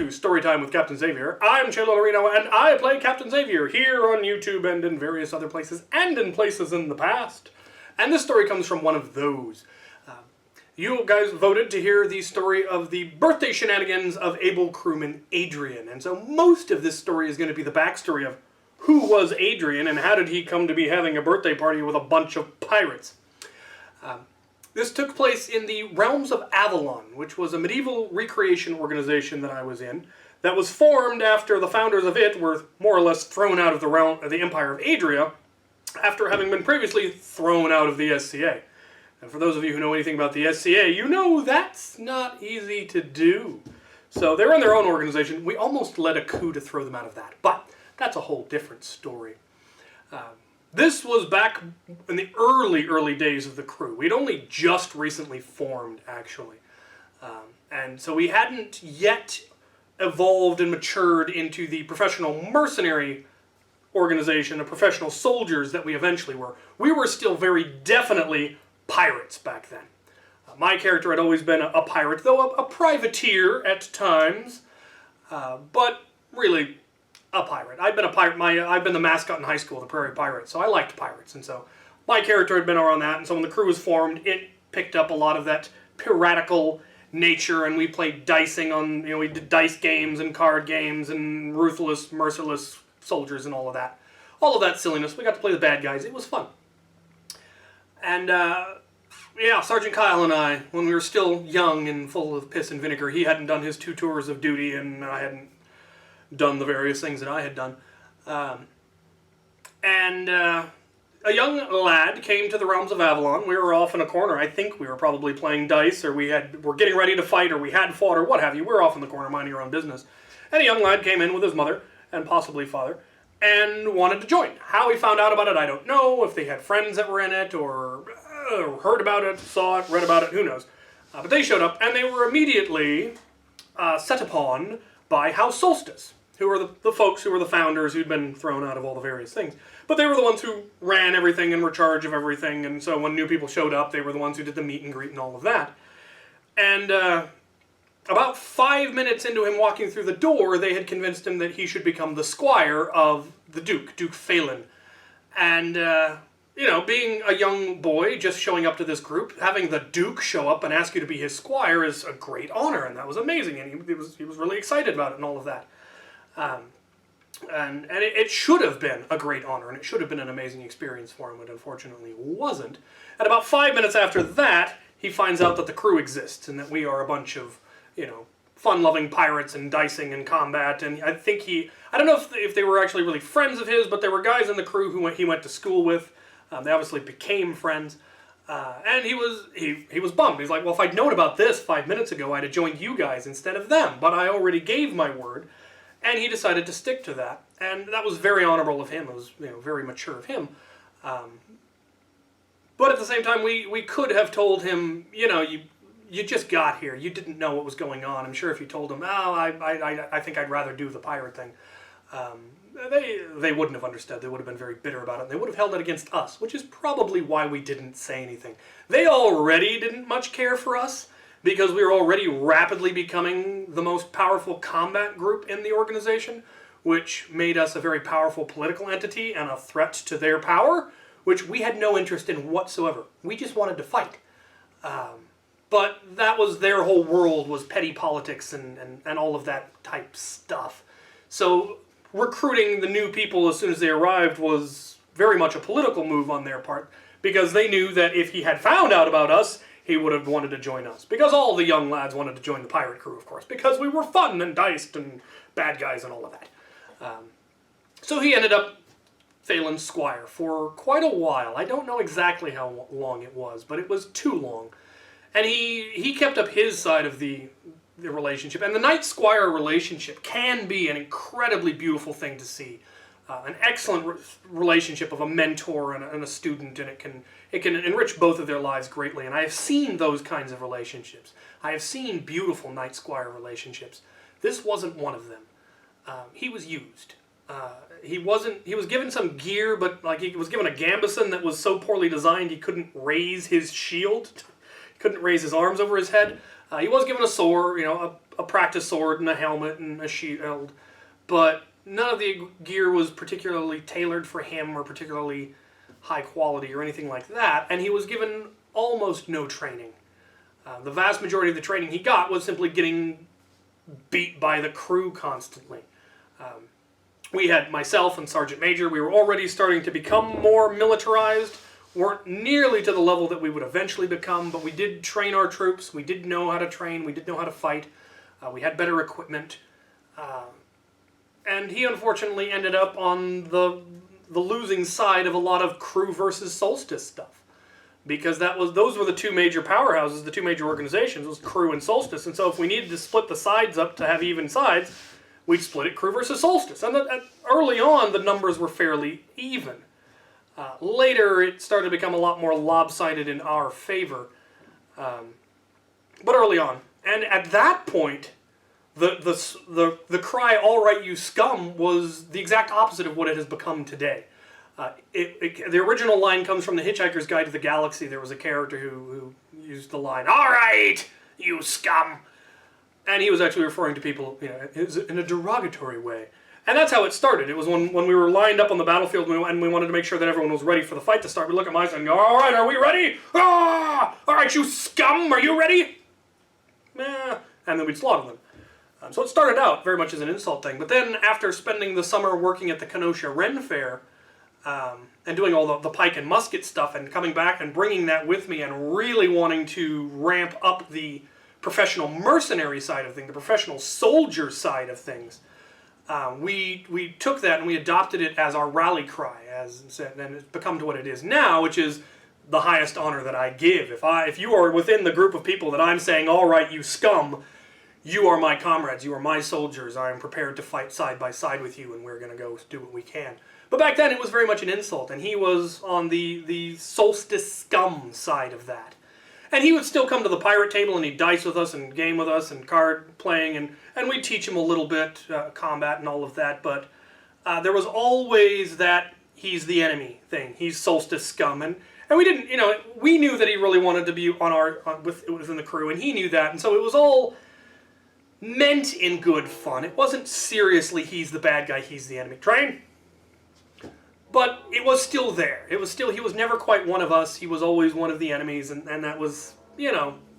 Storytime with Captain Xavier. I'm Chaylo Laurino, and I play Captain Xavier here on YouTube and in various other places, and in places in the past. And this story comes from one of those. You guys voted to hear the story of the birthday shenanigans of able crewman Adrian. And so most of this story is going to be the backstory of who was Adrian and how did he come to be having a birthday party with a bunch of pirates. This took place in the realms of Avalon, which was a medieval recreation organization that I was in, that was formed after the founders of it were more or less thrown out of the realm of the Empire of Adria, after having been previously thrown out of the SCA. And for those of you who know anything about the SCA, you know that's not easy to do. So they were in their own organization. We almost led a coup to throw them out of that, but that's a whole different story. This was back in the early days of the crew. We'd only just recently formed, actually. And so we hadn't yet evolved and matured into the professional mercenary organization of professional soldiers that we eventually were. We were still very definitely pirates back then. My character had always been a pirate, though a privateer at times, but really a pirate. I've been a pirate. I've been the mascot in high school, the Prairie Pirates, so I liked pirates, and so my character had been around that, and so when the crew was formed, it picked up a lot of that piratical nature, and we played dicing on, we did dice games and card games and ruthless, merciless soldiers and all of that. All of that silliness. We got to play the bad guys. It was fun. And, yeah, Sergeant Kyle and I, when we were still young and full of piss and vinegar, he hadn't done his 2 tours of duty, and I hadn't done the various things that I had done. A young lad came to the realms of Avalon. We were off in a corner. I think we were probably playing dice, or we're getting ready to fight, or we had fought, or what have you. We were off in the corner minding your own business. And a young lad came in with his mother, and possibly father, and wanted to join. How he found out about it, I don't know. If they had friends that were in it, or heard about it, saw it, read about it, who knows. But they showed up, and they were immediately set upon by House Solstice, who were the folks who were the founders who'd been thrown out of all the various things. But they were the ones who ran everything and were in charge of everything, and so when new people showed up, they were the ones who did the meet and greet and all of that. And about 5 minutes into him walking through the door, they had convinced him that he should become the squire of the Duke, Duke Phelan. And, being a young boy just showing up to this group, having the Duke show up and ask you to be his squire is a great honor, and that was amazing, and he was really excited about it and all of that. And it should have been a great honor, and it should have been an amazing experience for him, but unfortunately wasn't. And about 5 minutes after that, he finds out that the crew exists, and that we are a bunch of, fun-loving pirates and dicing and combat, and I think I don't know if they were actually really friends of his, but there were guys in the crew who he went to school with. They obviously became friends, and he was bummed. He's like, well, if I'd known about this 5 minutes ago, I'd have joined you guys instead of them, but I already gave my word. And he decided to stick to that, and that was very honorable of him. It was, very mature of him. But at the same time, we could have told him, you just got here. You didn't know what was going on. I'm sure if you told him, I think I'd rather do the pirate thing, they wouldn't have understood. They would have been very bitter about it. They would have held it against us, which is probably why we didn't say anything. They already didn't much care for us, because we were already rapidly becoming the most powerful combat group in the organization, which made us a very powerful political entity and a threat to their power, which we had no interest in whatsoever. We just wanted to fight. But that was their whole world, was petty politics and all of that type stuff. So recruiting the new people as soon as they arrived was very much a political move on their part, because they knew that if he had found out about us, he would have wanted to join us. Because all the young lads wanted to join the pirate crew, of course, because we were fun and diced and bad guys and all of that. So he ended up Phelan's squire for quite a while. I don't know exactly how long it was, but it was too long. And he kept up his side of the relationship. And the knight-squire relationship can be an incredibly beautiful thing to see. An excellent relationship of a mentor and a student, and it can enrich both of their lives greatly. And I have seen those kinds of relationships. I have seen beautiful knight-squire relationships. This wasn't one of them. He was used. He was given some gear, but he was given a gambeson that was so poorly designed he couldn't raise his shield, couldn't raise his arms over his head. He was given a sword, a a practice sword and a helmet and a shield, but none of the gear was particularly tailored for him or particularly high quality or anything like that, and he was given almost no training. The vast majority of the training he got was simply getting beat by the crew constantly. We had myself and Sergeant Major. We were already starting to become more militarized, weren't nearly to the level that we would eventually become, but we did train our troops. We did know how to train. We did know how to fight. We had better equipment. And he unfortunately ended up on the losing side of a lot of crew versus solstice stuff. Because those were the two major powerhouses, the two major organizations, was crew and solstice. And so if we needed to split the sides up to have even sides, we'd split it crew versus solstice. And early on, the numbers were fairly even. Later, it started to become a lot more lopsided in our favor. But early on. And at that point, the cry, "All right, you scum," was the exact opposite of what it has become today. The original line comes from The Hitchhiker's Guide to the Galaxy. There was a character who used the line, "All right, you scum." And he was actually referring to people, in a derogatory way. And that's how it started. It was when we were lined up on the battlefield and we wanted to make sure that everyone was ready for the fight to start. We'd look at my son and go, "All right, are we ready? Ah! All right, you scum, are you ready?" And then we'd slaughter them. So it started out very much as an insult thing. But then after spending the summer working at the Kenosha Ren Fair, and doing all the pike and musket stuff and coming back and bringing that with me and really wanting to ramp up the professional mercenary side of things, the professional soldier side of things, we took that and we adopted it as our rally cry, and it's become to what it is now, which is the highest honor that I give. If you are within the group of people that I'm saying, "All right, you scum," you are my comrades, you are my soldiers, I am prepared to fight side by side with you, and we're going to go do what we can. But back then it was very much an insult, and he was on the solstice scum side of that. And he would still come to the pirate table and he'd dice with us and game with us and card playing, and we'd teach him a little bit, combat and all of that, but there was always that he's the enemy thing, he's solstice scum, and we didn't, we knew that he really wanted to be within the crew, and he knew that, and so it was all meant in good fun. It wasn't seriously, he's the bad guy, he's the enemy. Train? But it was still there. It was still, he was never quite one of us. He was always one of the enemies, and that was,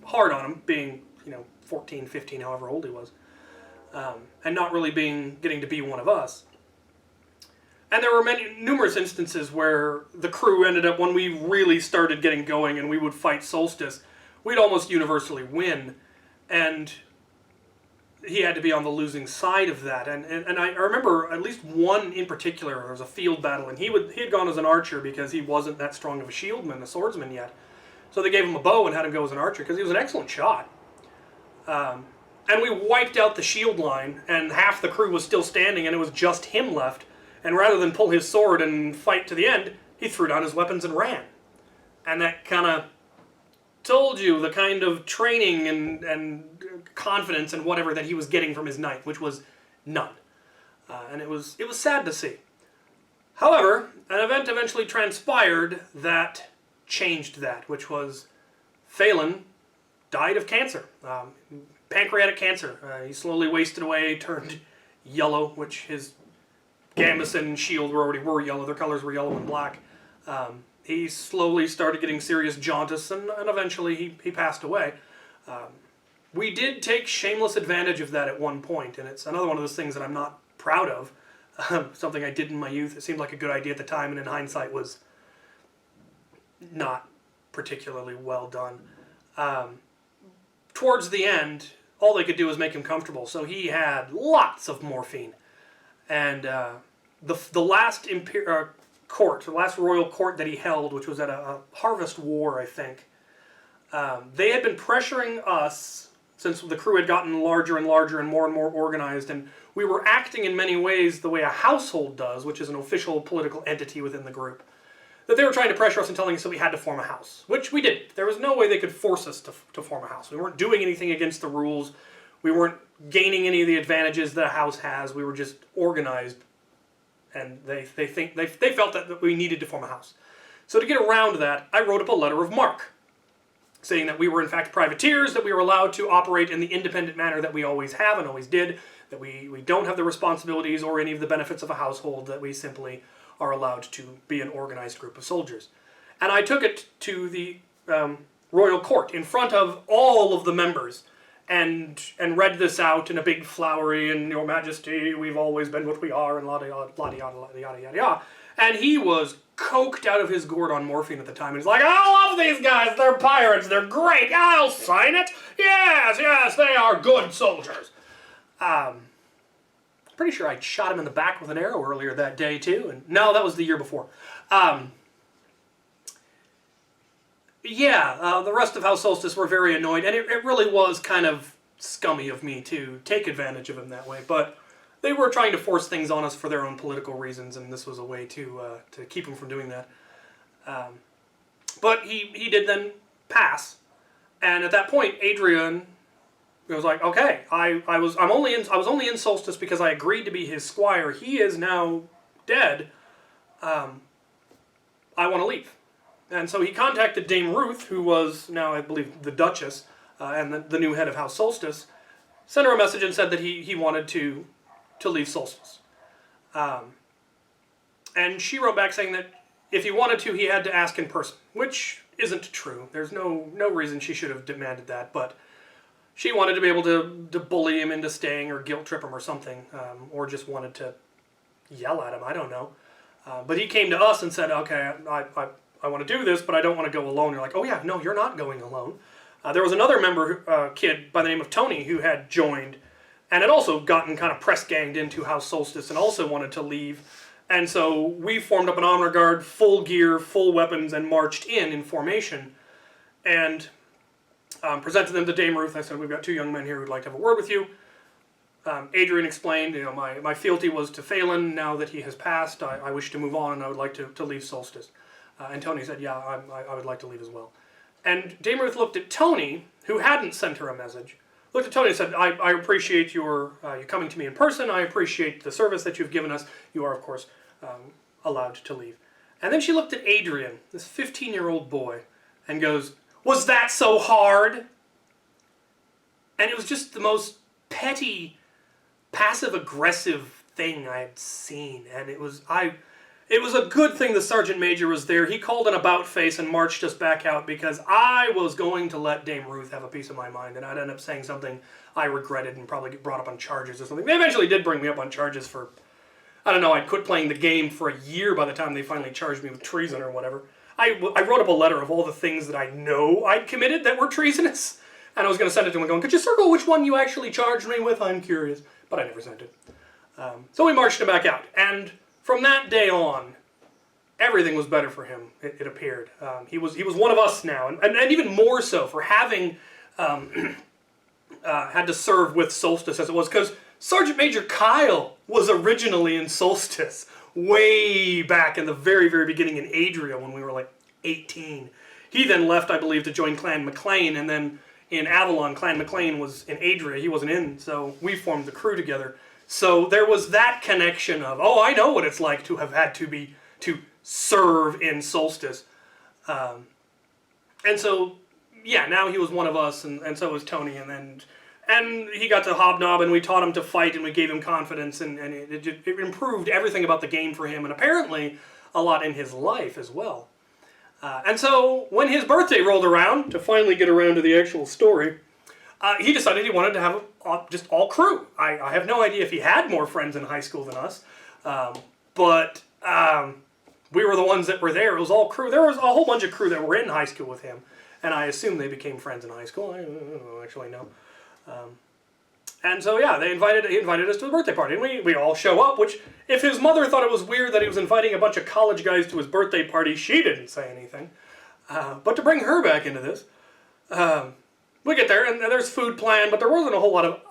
hard on him, being, 14, 15, however old he was. And not really getting to be one of us. And there were numerous instances where the crew ended up, when we really started getting going and we would fight Solstice, we'd almost universally win. And he had to be on the losing side of that, and I remember at least one in particular. There was a field battle, and he had gone as an archer because he wasn't that strong of a shieldman, a swordsman yet. So they gave him a bow and had him go as an archer because he was an excellent shot. And we wiped out the shield line, and half the crew was still standing, and it was just him left. And rather than pull his sword and fight to the end, he threw down his weapons and ran. And that kind of told you the kind of training and confidence and whatever that he was getting from his knight, which was none. And it was sad to see. However, an event eventually transpired that changed that, which was Phelan died of cancer, pancreatic cancer. He slowly wasted away, turned yellow, which his gambus and shield were yellow. Their colors were yellow and black. He slowly started getting serious jaundice, and eventually he passed away. We did take shameless advantage of that at one point, and it's another one of those things that I'm not proud of. Something I did in my youth. It seemed like a good idea at the time, and in hindsight was not particularly well done. Towards the end, all they could do was make him comfortable, so he had lots of morphine. And the last court, the last royal court that he held, which was at a harvest war, I think, they had been pressuring us since the crew had gotten larger and larger and more organized, and we were acting in many ways the way a household does, which is an official political entity within the group, that they were trying to pressure us and telling us that we had to form a house, which we didn't. There was no way they could force us to form a house. We weren't doing anything against the rules. We weren't gaining any of the advantages that a house has. We were just organized, and they felt that we needed to form a house. So to get around that, I wrote up a letter of marque. saying that we were in fact privateers, that we were allowed to operate in the independent manner that we always have and always did, that we don't have the responsibilities or any of the benefits of a household, that we simply are allowed to be an organized group of soldiers. And I took it to the royal court in front of all of the members and read this out in a big flowery, and Your Majesty, we've always been what we are, and yada yada yada yada yada. And he was coked out of his gourd on morphine at the time. And he's like, I love these guys, they're pirates, they're great, I'll sign it. Yes, yes, they are good soldiers. Pretty sure I shot him in the back with an arrow earlier that day too. And no, that was the year before. The rest of House Solstice were very annoyed, and it really was kind of scummy of me to take advantage of him that way. But they were trying to force things on us for their own political reasons, and this was a way to keep him from doing that. But he did then pass, and at that point, Adrian was like, "Okay, I was only in Solstice because I agreed to be his squire. He is now dead. I want to leave." And so he contacted Dame Ruth, who was now, I believe, the Duchess, and the new head of House Solstice, sent her a message and said that he wanted to leave Solstice. And she wrote back saying that if he wanted to, he had to ask in person, which isn't true. There's no reason she should have demanded that, but she wanted to be able to bully him into staying or guilt trip him or something, or just wanted to yell at him, I don't know. But he came to us and said, okay, I want to do this, but I don't want to go alone. You're like, oh yeah, no, you're not going alone. There was another member, kid by the name of Tony, who had joined and had also gotten kind of press-ganged into House Solstice and also wanted to leave. And so we formed up an honor guard, full gear, full weapons, and marched in formation. And presented them to Dame Ruth. I said, we've got two young men here who'd like to have a word with you. Adrian explained, my fealty was to Phelan. Now that he has passed, I wish to move on, and I would like to leave Solstice. And Tony said, yeah, I would like to leave as well. And Dame Ruth looked at Tony, who hadn't sent her a message, looked at Tony and said, I appreciate you coming to me in person. I appreciate the service that you've given us. You are, of course, allowed to leave. And then she looked at Adrian, this 15-year-old boy, and goes, was that so hard? And it was just the most petty, passive-aggressive thing I had seen. And it was a good thing the Sergeant Major was there. He called an about face and marched us back out because I was going to let Dame Ruth have a piece of my mind, and I'd end up saying something I regretted and probably get brought up on charges or something. They eventually did bring me up on charges for, I don't know, I'd quit playing the game for a year by the time they finally charged me with treason or whatever. I wrote up a letter of all the things that I know I'd committed that were treasonous, and I was going to send it to him going, could you circle which one you actually charged me with? I'm curious. But I never sent it. So we marched him back out, and from that day on, everything was better for him, it appeared. He was one of us now, and even more so for having had to serve with Solstice as it was, because Sergeant Major Kyle was originally in Solstice way back in the very, very beginning in Adria when we were like 18. He then left, I believe, to join Clan McLean, and then in Avalon, Clan McLean was in Adria. He wasn't in, so we formed the crew together. So there was that connection of, oh, I know what it's like to have had to serve in Solstice. And so, yeah, now he was one of us, and so was Tony, and he got to hobnob, and we taught him to fight, and we gave him confidence, and it improved everything about the game for him, and apparently a lot in his life as well. And so when his birthday rolled around, to finally get around to the actual story, he decided he wanted to have just all crew. I have no idea if he had more friends in high school than us, but we were the ones that were there. It was all crew. There was a whole bunch of crew that were in high school with him, and I assume they became friends in high school. I don't actually know. And so, yeah, he invited us to the birthday party, and we all show up, which, if his mother thought it was weird that he was inviting a bunch of college guys to his birthday party, she didn't say anything. But to bring her back into this, we get there, and there's food planned, but there wasn't a whole lot of,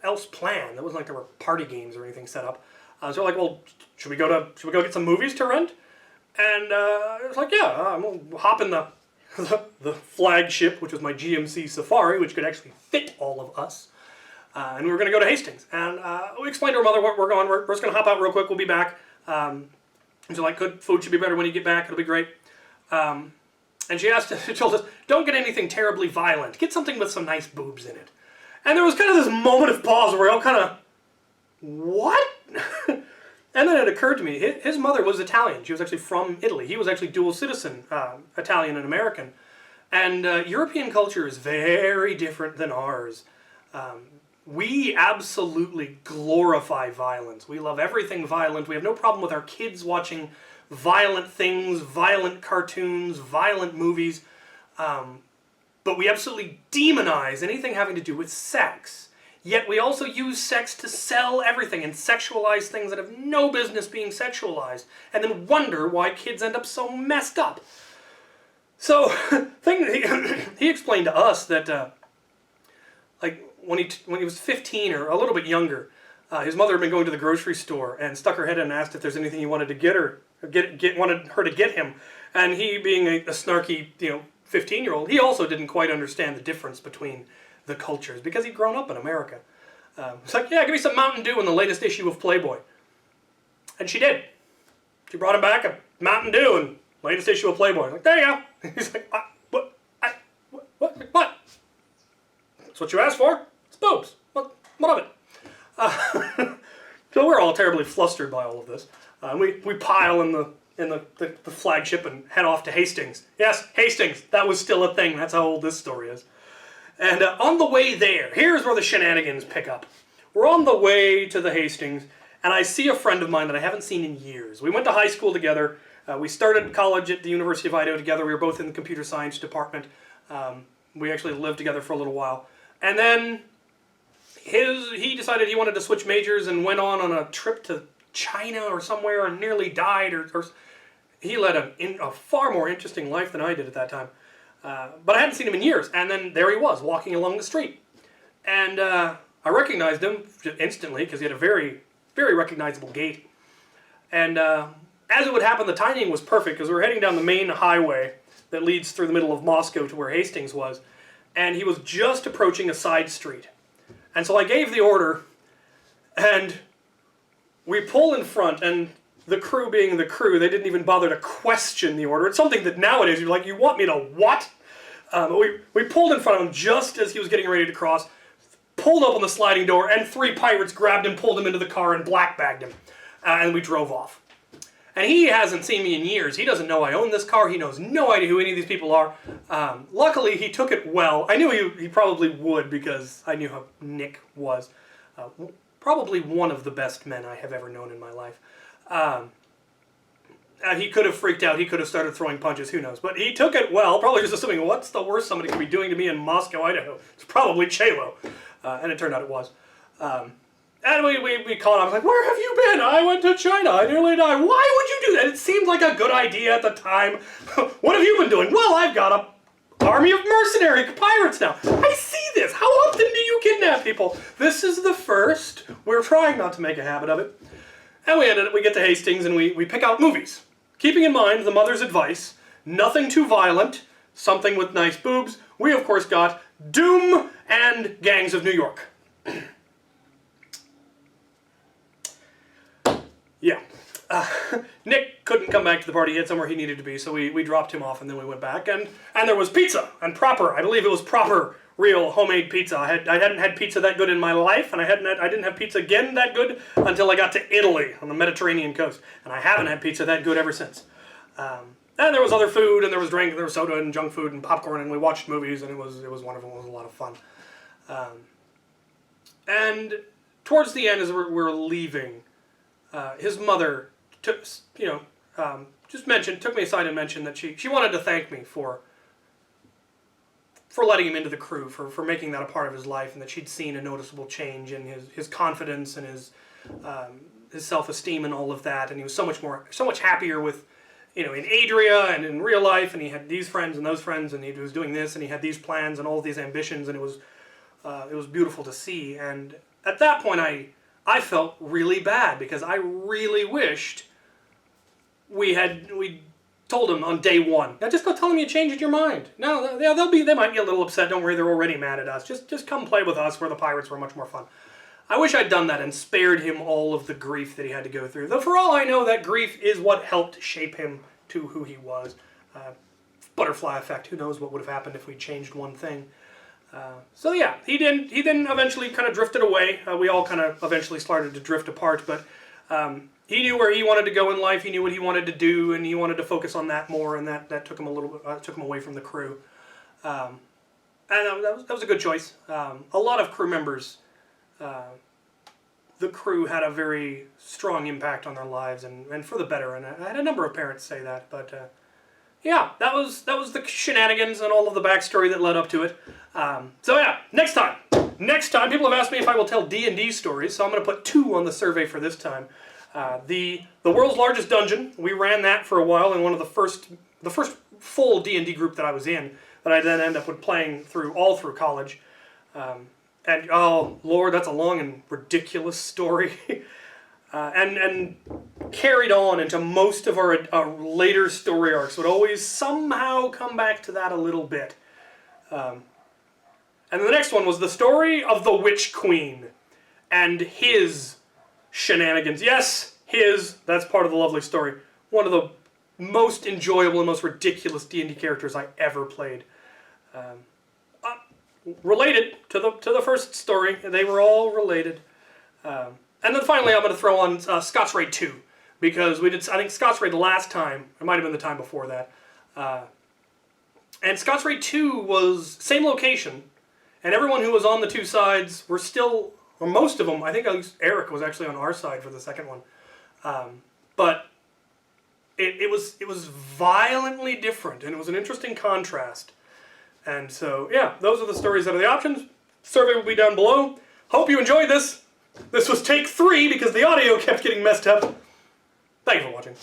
else planned. It wasn't like there were party games or anything set up. So we're like, well, should we go get some movies to rent? And it was like, yeah, we'll hop in the flagship, which was my GMC Safari, which could actually fit all of us. And we were going to go to Hastings. And we explained to our mother what we're going. We're just going to hop out real quick. We'll be back. And so like, food should be better when you get back. It'll be great. And she told us, don't get anything terribly violent. Get something with some nice boobs in it. And there was kind of this moment of pause where we all kind of, what? And then it occurred to me, his mother was Italian. She was actually from Italy. He was actually dual citizen, Italian and American. And European culture is very different than ours. We absolutely glorify violence. We love everything violent. We have no problem with our kids watching violent things, violent cartoons, violent movies. But we absolutely demonize anything having to do with sex. Yet we also use sex to sell everything and sexualize things that have no business being sexualized. And then wonder why kids end up so messed up. So, he explained to us that, like, when he was 15 or a little bit younger, his mother had been going to the grocery store and stuck her head in and asked if there's anything he wanted to get her, wanted her to get him. And he, being a snarky, 15-year-old, he also didn't quite understand the difference between the cultures because he'd grown up in America. It's like, yeah, give me some Mountain Dew in the latest issue of Playboy. And she did. She brought him back a Mountain Dew and latest issue of Playboy. I'm like, there you go. He's like, what? That's what you asked for? It's boobs. What of it? So we're all terribly flustered by all of this. We pile in the flagship and head off to Hastings. Yes, Hastings. That was still a thing. That's how old this story is. And on the way there, here's where the shenanigans pick up. We're on the way to the Hastings, and I see a friend of mine that I haven't seen in years. We went to high school together. We started college at the University of Idaho together. We were both in the computer science department. We actually lived together for a little while. And then he decided he wanted to switch majors and went on a trip to China or somewhere and nearly died. Or he led a far more interesting life than I did at that time. But I hadn't seen him in years. And then there he was, walking along the street. And I recognized him instantly because he had a very, very recognizable gait. And as it would happen, the timing was perfect because we were heading down the main highway that leads through the middle of Moscow to where Hastings was. And he was just approaching a side street. And so I gave the order, and we pull in front, and the crew being the crew, they didn't even bother to question the order. It's something that nowadays you're like, you want me to what? We pulled in front of him just as he was getting ready to cross, pulled up on the sliding door, and 3 pirates grabbed him, pulled him into the car, and black bagged him. And we drove off. And he hasn't seen me in years. He doesn't know I own this car. He knows no idea who any of these people are. Luckily, he took it well. I knew he probably would because I knew how Nick was. Probably one of the best men I have ever known in my life. He could have freaked out. He could have started throwing punches. Who knows? But he took it well, probably just assuming, what's the worst somebody could be doing to me in Moscow, Idaho? It's probably Chaylo. And it turned out it was. And we called him. I was like, where have you been? I went to China. I nearly died. Why would you do that? It seemed like a good idea at the time. What have you been doing? Well, I've got an army of mercenary pirates now. I see this. How often do you kidnap people? This is the first. We're trying not to make a habit of it. And we get to Hastings and we pick out movies. Keeping in mind the mother's advice, nothing too violent, something with nice boobs. We, of course, got Doom and Gangs of New York. Yeah. Nick couldn't come back to the party. He had somewhere he needed to be, so we dropped him off and then we went back. And there was pizza, and proper. I believe it was proper, real homemade pizza. I hadn't had pizza that good in my life, and I didn't have pizza again that good until I got to Italy on the Mediterranean coast. And I haven't had pizza that good ever since. And there was other food, and there was drink, and there was soda and junk food and popcorn, and we watched movies, and it was wonderful. It was a lot of fun. And towards the end, as we're leaving, his mother took me aside and mentioned that she wanted to thank me for letting him into the crew, for making that a part of his life, and that she'd seen a noticeable change in his confidence and his self-esteem and all of that, and he was so much happier with, in Adria and in real life, and he had these friends and those friends, and he was doing this, and he had these plans and all of these ambitions, and it was beautiful to see. And at that point, I felt really bad because I really wished we told him on day one. Now just go tell them you changed your mind. No, they might get a little upset. Don't worry, they're already mad at us. Just come play with us where the pirates were much more fun. I wish I'd done that and spared him all of the grief that he had to go through. Though for all I know, that grief is what helped shape him to who he was. butterfly effect. Who knows what would have happened if we changed one thing. So yeah, he then eventually kind of drifted away. We all kind of eventually started to drift apart, but he knew where he wanted to go in life. He knew what he wanted to do, and he wanted to focus on that more, and that took him a little bit, took him away from the crew. And that was a good choice. A lot of crew members, the crew had a very strong impact on their lives, and for the better. And I had a number of parents say that, but yeah, that was the shenanigans and all of the backstory that led up to it. So yeah, next time, people have asked me if I will tell D&D stories, so I'm going to put 2 on the survey for this time. The world's largest dungeon, we ran that for a while in one of the first full D&D group that I was in, that I then ended up playing all through college. And oh Lord, that's a long and ridiculous story. And carried on into most of our later story arcs, would always somehow come back to that a little bit. And the next one was the story of the Witch Queen and his shenanigans. Yes, that's part of the lovely story. One of the most enjoyable and most ridiculous D&D characters I ever played. Related to the first story. They were all related. And then finally I'm going to throw on Scott's Raid 2. Because we did, I think, Scott's Raid the last time. It might have been the time before that. And Scott's Raid 2 was same location. And everyone who was on the 2 sides were still, or most of them, I think at least Eric was actually on our side for the second one. But it was violently different. And it was an interesting contrast. And so, yeah, those are the stories that are the options. Survey will be down below. Hope you enjoyed this. This was take 3 because the audio kept getting messed up. Thank you for watching.